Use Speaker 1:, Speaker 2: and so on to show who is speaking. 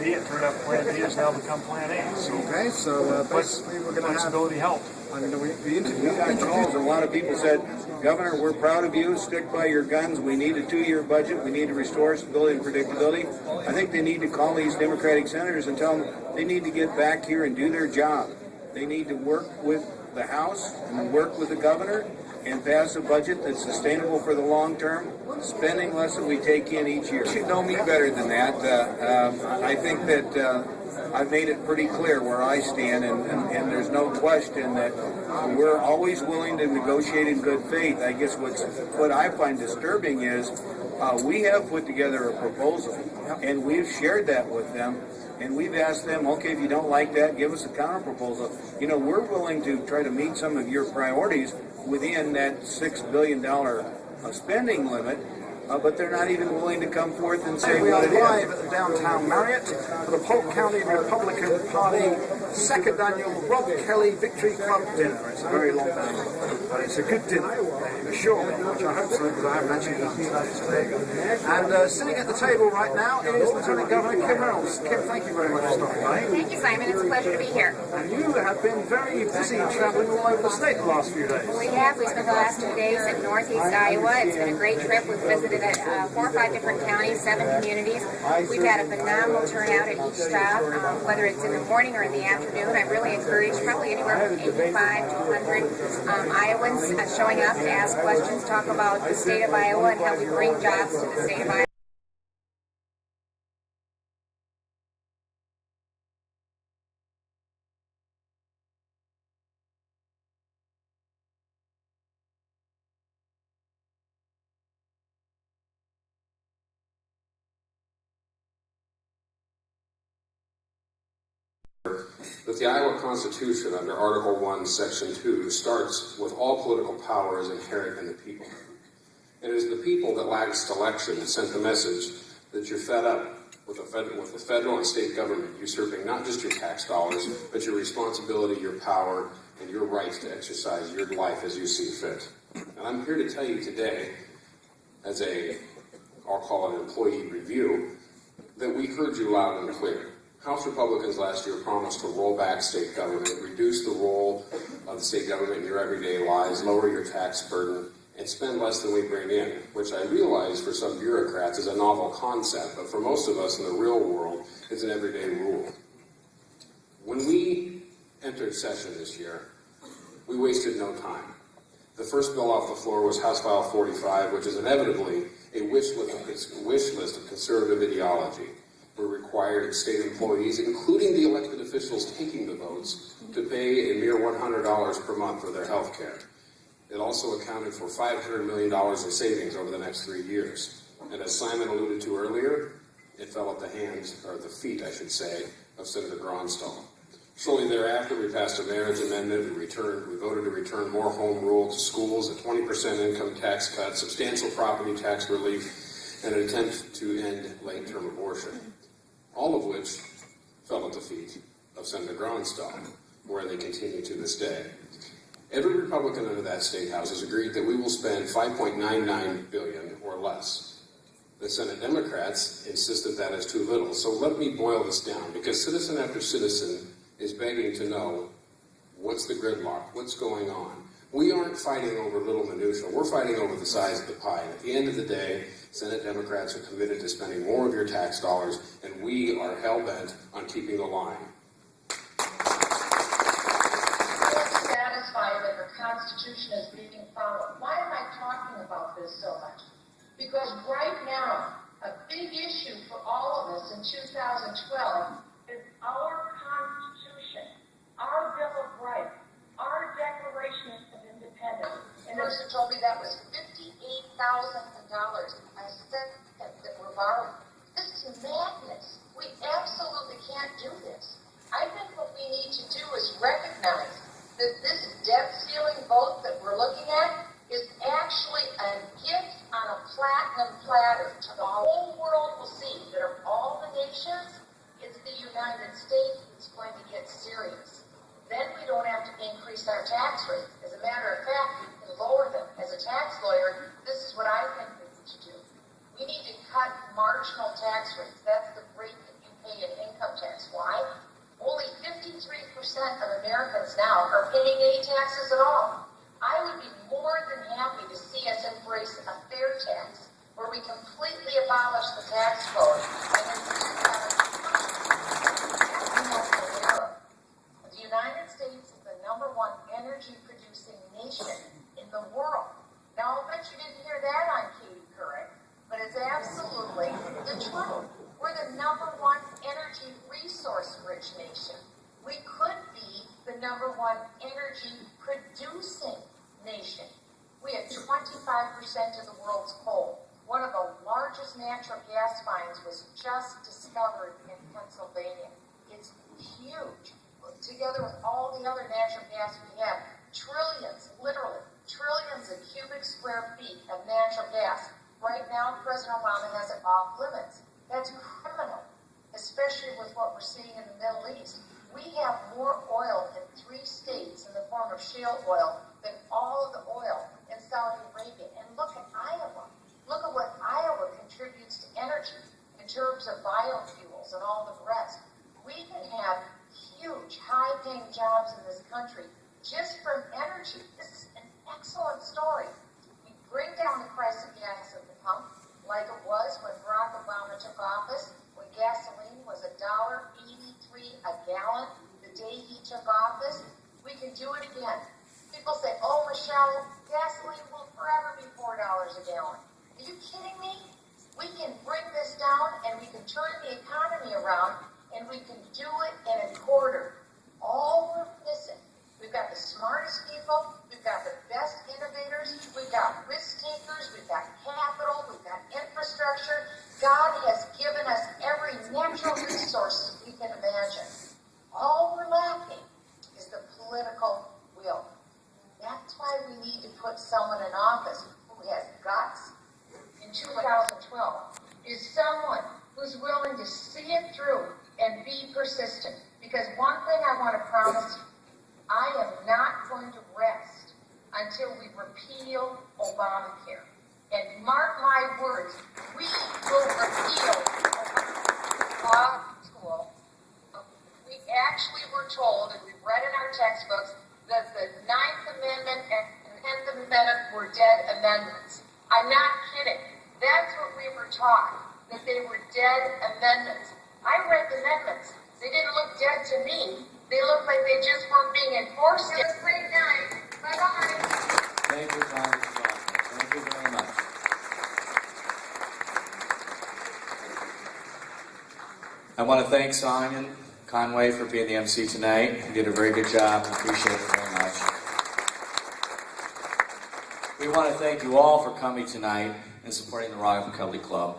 Speaker 1: B. It turned out Plan B has now become Plan A. So,
Speaker 2: okay, so basically we're going to have
Speaker 1: flexibility helped.
Speaker 3: A lot of people said, Governor, we're proud of you. Stick by your guns. We need a 2-year budget. We need to restore stability and predictability. I think they need to call these Democratic senators and tell them they need to get back here and do their job. They need to work with the House and work with the governor and pass a budget that's sustainable for the long term, spending less than we take in each year. You should know me better than that. I think that I've made it pretty clear where I stand, and there's no question that we're always willing to negotiate in good faith. I guess what I find disturbing is we have put together a proposal, and we've shared that with them. And we've asked them, okay, if you don't like that, give us a counter proposal. You know, we're willing to try to meet some of your priorities within that $6 billion spending limit, but they're not even willing to come forth and say
Speaker 2: we
Speaker 3: what
Speaker 2: are
Speaker 3: it
Speaker 2: live
Speaker 3: is.
Speaker 2: at the downtown Marriott for the Polk County Republican Party second annual Rob Kelley Victory Club dinner. It's a very long day, but it's a good dinner, they assure me, which I hope so because I haven't actually eaten today. So there you go. And sitting at the table right now is Lieutenant Governor Kim Reynolds. Kim, thank you very much for stopping by.
Speaker 4: Thank you, Simon. It's a pleasure to be here.
Speaker 2: And you have been very busy traveling all over the state the last few days.
Speaker 4: We have. We spent the last 2 days in northeast Iowa. It's been a great trip. We've visited 4 or 5 different counties, 7 communities. We've had a phenomenal turnout at each stop, whether it's in the morning or in the afternoon. I really encourage probably anywhere from 85 to 100 Iowans showing up to ask questions, talk about the state of Iowa and how we bring jobs to the state of Iowa.
Speaker 5: But the Iowa Constitution, under Article 1, Section 2, starts with all political power is inherent in the people. It is the people that last election that sent the message that you're fed up with the federal and state government usurping not just your tax dollars, but your responsibility, your power, and your rights to exercise your life as you see fit. And I'm here to tell you today, as I'll call it an employee review, that we heard you loud and clear. House Republicans last year promised to roll back state government, reduce the role of the state government in your everyday lives, lower your tax burden, and spend less than we bring in, which I realize for some bureaucrats is a novel concept, but for most of us in the real world, it's an everyday rule. When we entered session this year, we wasted no time. The first bill off the floor was House File 45, which is inevitably a wish list of conservative ideology. Were required state employees, including the elected officials taking the votes, to pay a mere $100 per month for their health care. It also accounted for $500 million in savings over the next 3 years. And as Simon alluded to earlier, it fell at the hands, or the feet, I should say, of Senator Gronstal. Shortly thereafter, we passed a marriage amendment. We voted to return more home rule to schools, a 20% income tax cut, substantial property tax relief, and an attempt to end late-term abortion. All of which fell at the feet of Senator Gronstal, where they continue to this day. Every Republican under that state house has agreed that we will spend $5.99 billion or less. The Senate Democrats insisted that is too little. So let me boil this down, because citizen after citizen is begging to know what's the gridlock, what's going on. We aren't fighting over little minutiae. We're fighting over the size of the pie. And at the end of the day, Senate Democrats are committed to spending more of your tax dollars, and we are hell-bent on keeping the line.
Speaker 6: I'm satisfied that the Constitution is being followed. Why am I talking about this so much? Because right now, a big issue for all of us in 2012 is our Constitution, our Bill of Rights, our Declaration of Independence. And the person told me that was $58,000. I said that we're borrowing. This is madness. We absolutely can't do this. I think what we need to do is recognize that this debt ceiling vote that we're looking at is actually a gift on a platinum platter to the whole world will see that of all the nations, it's the United States that's going to get serious. Then we don't have to increase our tax rate. As a matter of fact, we can lower them. As a tax lawyer, this is what I think we need to do. We need to cut marginal tax rates. That's the rate that you pay pay an income tax. Why? Only 53% of Americans now are paying any taxes at all. I would be more than happy to see us embrace a fair tax where we completely abolish the tax code and institute the United States is the #1 energy-producing nation in the world. Now, I'll bet you didn't hear that on Katie Couric, but it's absolutely the truth. We're the #1 energy resource-rich nation. We could be the #1 energy-producing nation. We have 25% of the world's coal. One of the largest natural gas finds was just discovered in Pennsylvania. It's huge. Together with all the other natural gas we have, trillions, literally, trillions of cubic square feet of natural gas. Right now, President Obama has it off limits. That's criminal, especially with what we're seeing in the Middle East. We have more oil in 3 states in the form of shale oil than all of the oil in Saudi Arabia. And look at Iowa. Look at what Iowa contributes to energy in terms of biofuels and all the rest. We can have huge, high-paying jobs in this country just from energy. This is an excellent story. We bring down the price of gas at the pump, like it was when Barack Obama took office, when gasoline was $1.83 a gallon the day he took office. We can do it again. People say, oh, Michelle, gasoline will forever be $4 a gallon. Are you kidding me? We can bring this down and we can turn the economy around and we can do it in a quarter. All we're missing, we've got the smartest people, we've got the best innovators, we've got risk takers, we've got capital, we've got infrastructure. God has given us every natural resource we can imagine. All we're lacking is the political will. That's why we need to put someone in office who has guts. In 2012, is someone who's willing to see it through and be persistent. Because one thing I want to promise you, I am not going to rest until we repeal Obamacare. And mark my words, we will repeal Obamacare. Law school, we actually were told, and we read in our textbooks, that the 9th Amendment and 10th Amendment were dead amendments. I'm not kidding. That's what we were taught, that they were dead amendments. I read the amendments. They didn't look dead to me. They looked like they just weren't being enforced. Have a great night. Bye-bye.
Speaker 7: Thank you, Congresswoman. Thank you very much. I want to thank Simon Conway for being the MC tonight. He did a very good job. I appreciate it very much. We want to thank you all for coming tonight and supporting the Royal Kelley Club.